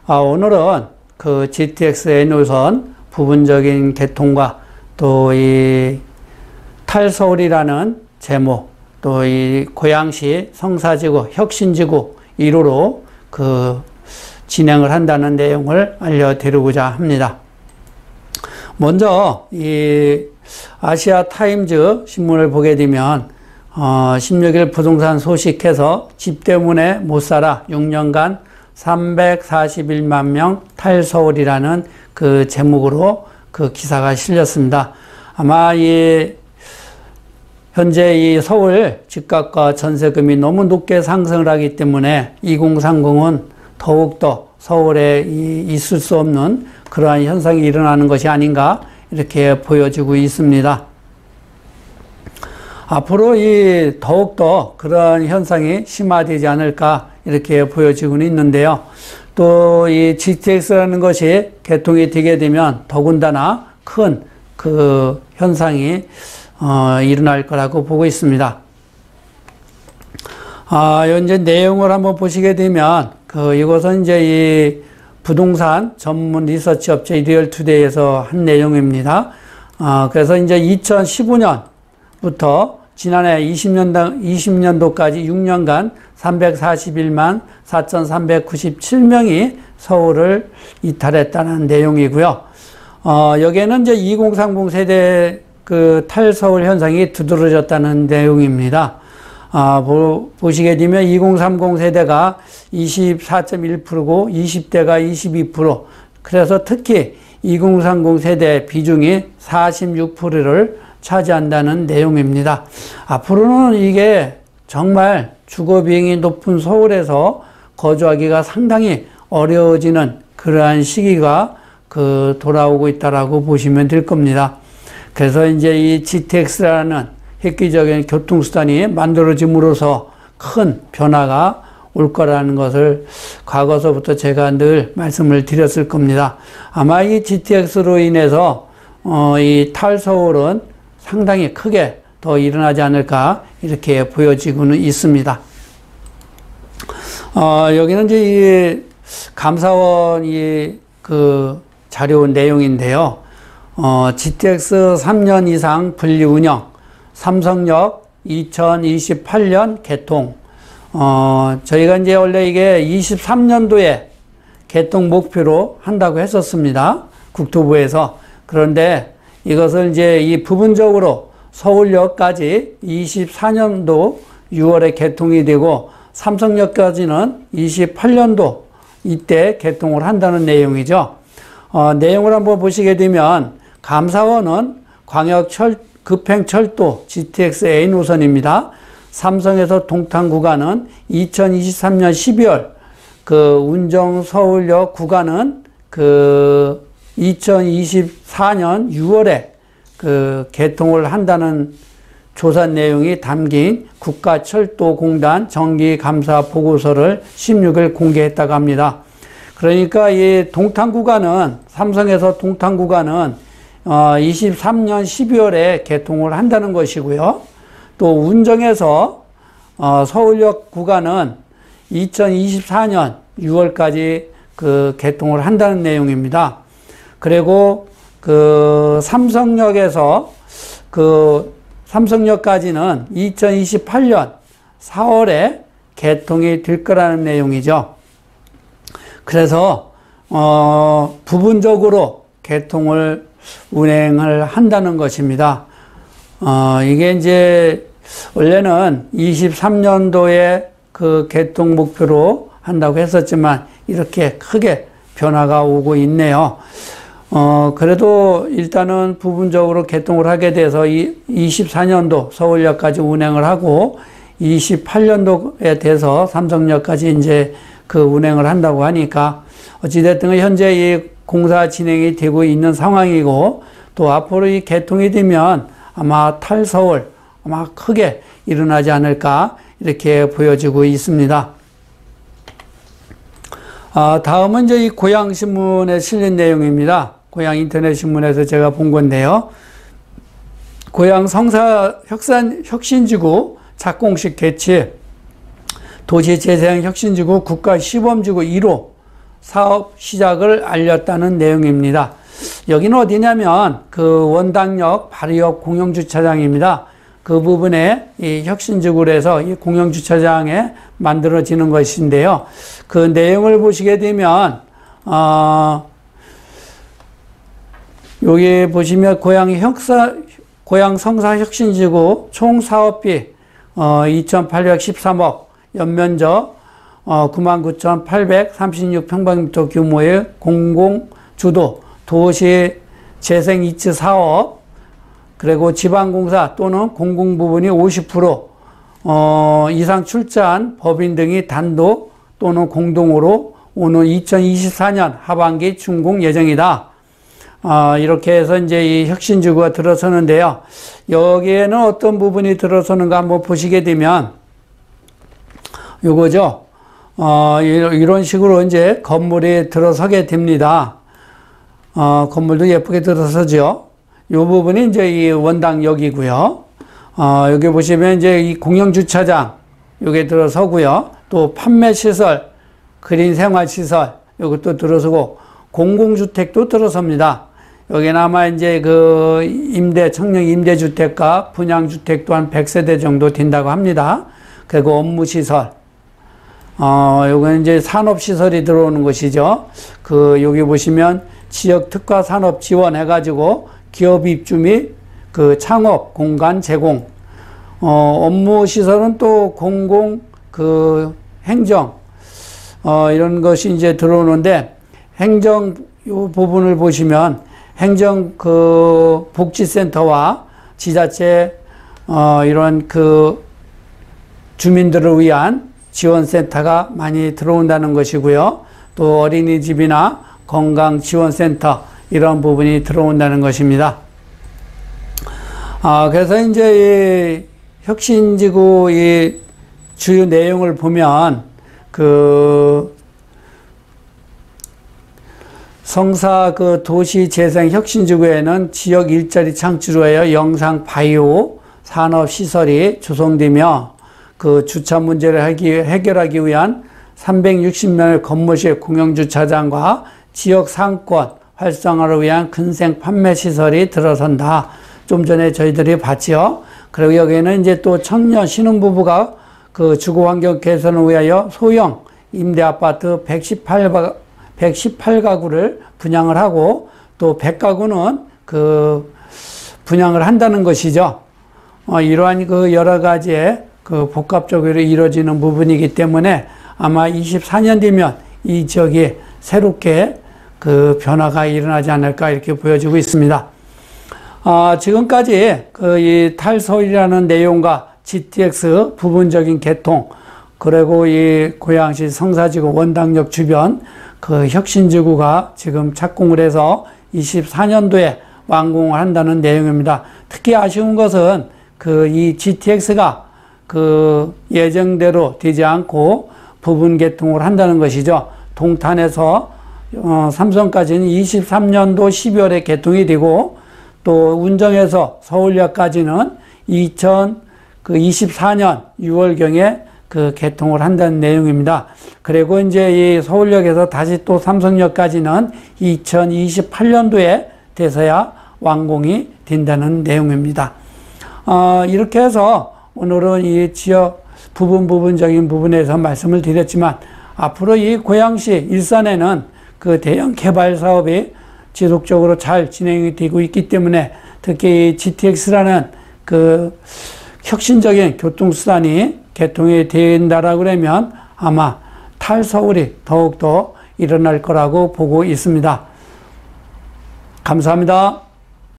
오늘은 그 GTX N호선 부분적인 개통과 또 이 탈서울이라는 제목, 또 이 고양시 성사지구 혁신지구 1호로 그 진행을 한다는 내용을 알려드리고자 합니다. 먼저 이 아시아 타임즈 신문을 보게 되면 16일 부동산 소식해서 집 때문에 못 살아 6년간 341만 명 탈서울이라는 그 제목으로 그 기사가 실렸습니다. 아마 현재 이 서울 집값과 전세금이 너무 높게 상승을 하기 때문에 2030은 더욱더 서울에 있을 수 없는 그러한 현상이 일어나는 것이 아닌가 이렇게 보여지고 있습니다. 앞으로 더욱더 그런 현상이 심화되지 않을까 이렇게 보여지고는 있는데요. 또 이 GTX라는 것이 개통이 되게 되면 더군다나 큰 그 현상이 일어날 거라고 보고 있습니다. 현재 내용을 한번 보시게 되면 이것은 이제 이 부동산 전문 리서치 업체 리얼투데이에서 한 내용입니다. 그래서 이제 2015년부터 지난해 20년도까지 6년간 341만 4,397명이 서울을 이탈했다는 내용이고요. 여기에는 이제 2030 세대 그 탈서울 현상이 두드러졌다는 내용입니다. 보시게 되면 2030 세대가 24.1%고 20대가 22%. 그래서 특히 2030 세대 비중이 46%를 차지한다는 내용입니다. 앞으로는 이게 정말 주거 비용이 높은 서울에서 거주하기가 상당히 어려워지는 그러한 시기가 돌아오고 있다라고 보시면 될 겁니다. 그래서 이제 이 GTX라는 획기적인 교통수단이 만들어짐으로써 큰 변화가 올 거라는 것을 과거서부터 제가 늘 말씀을 드렸을 겁니다. 아마 이 GTX로 인해서 이 탈서울은 상당히 크게 더 일어나지 않을까 이렇게 보여지고는 있습니다. 여기는 이제 이 감사원 그 자료 내용인데요. GTX 3년 이상 분리 운영, 삼성역 2028년 개통. 저희가 이제 원래 이게 23년도에 개통 목표로 한다고 했었습니다. 국토부에서. 그런데 이것을 이제 이 부분적으로 서울역까지 24년도 6월에 개통이 되고 삼성역까지는 28년도 이때 개통을 한다는 내용이죠. 내용을 한번 보시게 되면 감사원은 급행철도 GTX N호선입니다. 삼성에서 동탄 구간은 2023년 12월, 그 운정 서울역 구간은 2024년 6월에 개통을 한다는 조사 내용이 담긴 국가철도공단 정기감사 보고서를 16일 공개했다고 합니다. 그러니까 이 동탄 구간은, 삼성에서 동탄 구간은 23년 12월에 개통을 한다는 것이고요. 또 운정에서 서울역 구간은 2024년 6월까지 개통을 한다는 내용입니다. 그리고 삼성역에서 삼성역까지는 2028년 4월에 개통이 될 거라는 내용이죠. 그래서 부분적으로 개통을 운행을 한다는 것입니다. 이게 이제 원래는 23년도에 그 개통 목표로 한다고 했었지만 이렇게 크게 변화가 오고 있네요. 그래도 일단은 부분적으로 개통을 하게 돼서 24년도 서울역까지 운행을 하고 28년도에 돼서 삼성역까지 이제 운행을 한다고 하니까 어찌됐든 현재 이 공사 진행이 되고 있는 상황이고 또 앞으로 이 개통이 되면 아마 탈서울 아마 크게 일어나지 않을까 이렇게 보여지고 있습니다. 다음은 이제 이 고양신문에 실린 내용입니다. 고양 인터넷 신문에서 제가 본 건데요. 고양 성사 혁신지구 착공식 개최 도시재생 혁신지구 국가시범지구 1호 사업 시작을 알렸다는 내용입니다. 여기는 어디냐면 그 원당역 바로 옆 공영주차장입니다. 그 부분에 이 혁신지구로 해서 이 공영주차장에 만들어지는 것인데요. 그 내용을 보시게 되면, 여기 보시면 고양 성사 혁신지구 총 사업비 2,813억, 연면적 99,836평방미터 규모의 공공주도 도시 재생 이츠 사업, 그리고 지방공사 또는 공공부문이 50% 이상 출자한 법인 등이 단독 또는 공동으로 오는 2024년 하반기 준공 예정이다. 이렇게 해서 이제 이 혁신지구가 들어서는데요. 여기에는 어떤 부분이 들어서는가 한번 보시게 되면, 요거죠. 이런 식으로 이제 건물이 들어서게 됩니다. 건물도 예쁘게 들어서죠. 요 부분이 이제 이 원당역이고요. 여기 보시면 이제 이 공영주차장, 요게 들어서고요. 또 판매시설, 그린생활시설, 요것도 들어서고, 공공주택도 들어섭니다. 여기는 아마 이제 그 청년 임대주택과 분양주택도 한 100세대 정도 된다고 합니다. 그리고 업무시설. 요거는 이제 산업시설이 들어오는 것이죠. 여기 보시면 지역 특화 산업 지원해가지고 기업 입주 및 그 창업 공간 제공. 업무시설은 또 공공 행정. 이런 것이 이제 들어오는데, 행정 요 부분을 보시면 행정 복지센터와 지자체 이런 주민들을 위한 지원센터가 많이 들어온다는 것이고요. 또 어린이집이나 건강지원센터 이런 부분이 들어온다는 것입니다. 그래서 이제 이 혁신지구 이 주요 내용을 보면 성사 도시재생혁신지구에는 지역 일자리 창출을 위하여 영상 바이오 산업시설이 조성되며 주차 문제를 해결하기 위한 360명의 건물식 공영주차장과 지역 상권 활성화를 위한 근생 판매시설이 들어선다. 좀 전에 저희들이 봤죠. 그리고 여기에는 이제 또 청년 신혼부부가 주거환경 개선을 위하여 소형 임대아파트 118가구를 분양을 하고 또 100가구는 분양을 한다는 것이죠. 이러한 여러 가지의 복합적으로 이루어지는 부분이기 때문에 아마 24년 뒤면 이 지역이 새롭게 변화가 일어나지 않을까 이렇게 보여지고 있습니다. 지금까지 이 탈서울이라는 내용과 GTX 부분적인 개통, 그리고 이 고양시 성사지구 원당역 주변 혁신지구가 지금 착공을 해서 24년도에 완공을 한다는 내용입니다. 특히 아쉬운 것은 이 GTX가 예정대로 되지 않고 부분 개통을 한다는 것이죠. 동탄에서 삼성까지는 23년도 12월에 개통이 되고, 또 운정에서 서울역까지는 2024년 6월경에 개통을 한다는 내용입니다. 그리고 이제 이 서울역에서 다시 또 삼성역까지는 2028년도에 돼서야 완공이 된다는 내용입니다. 이렇게 해서 오늘은 이 지역 부분적인 부분에서 말씀을 드렸지만, 앞으로 이 고양시 일산에는 대형 개발 사업이 지속적으로 잘 진행이 되고 있기 때문에, 특히 이 GTX라는 혁신적인 교통수단이 개통이 된다라고 그러면 아마 탈서울이 더욱더 일어날 거라고 보고 있습니다. 감사합니다.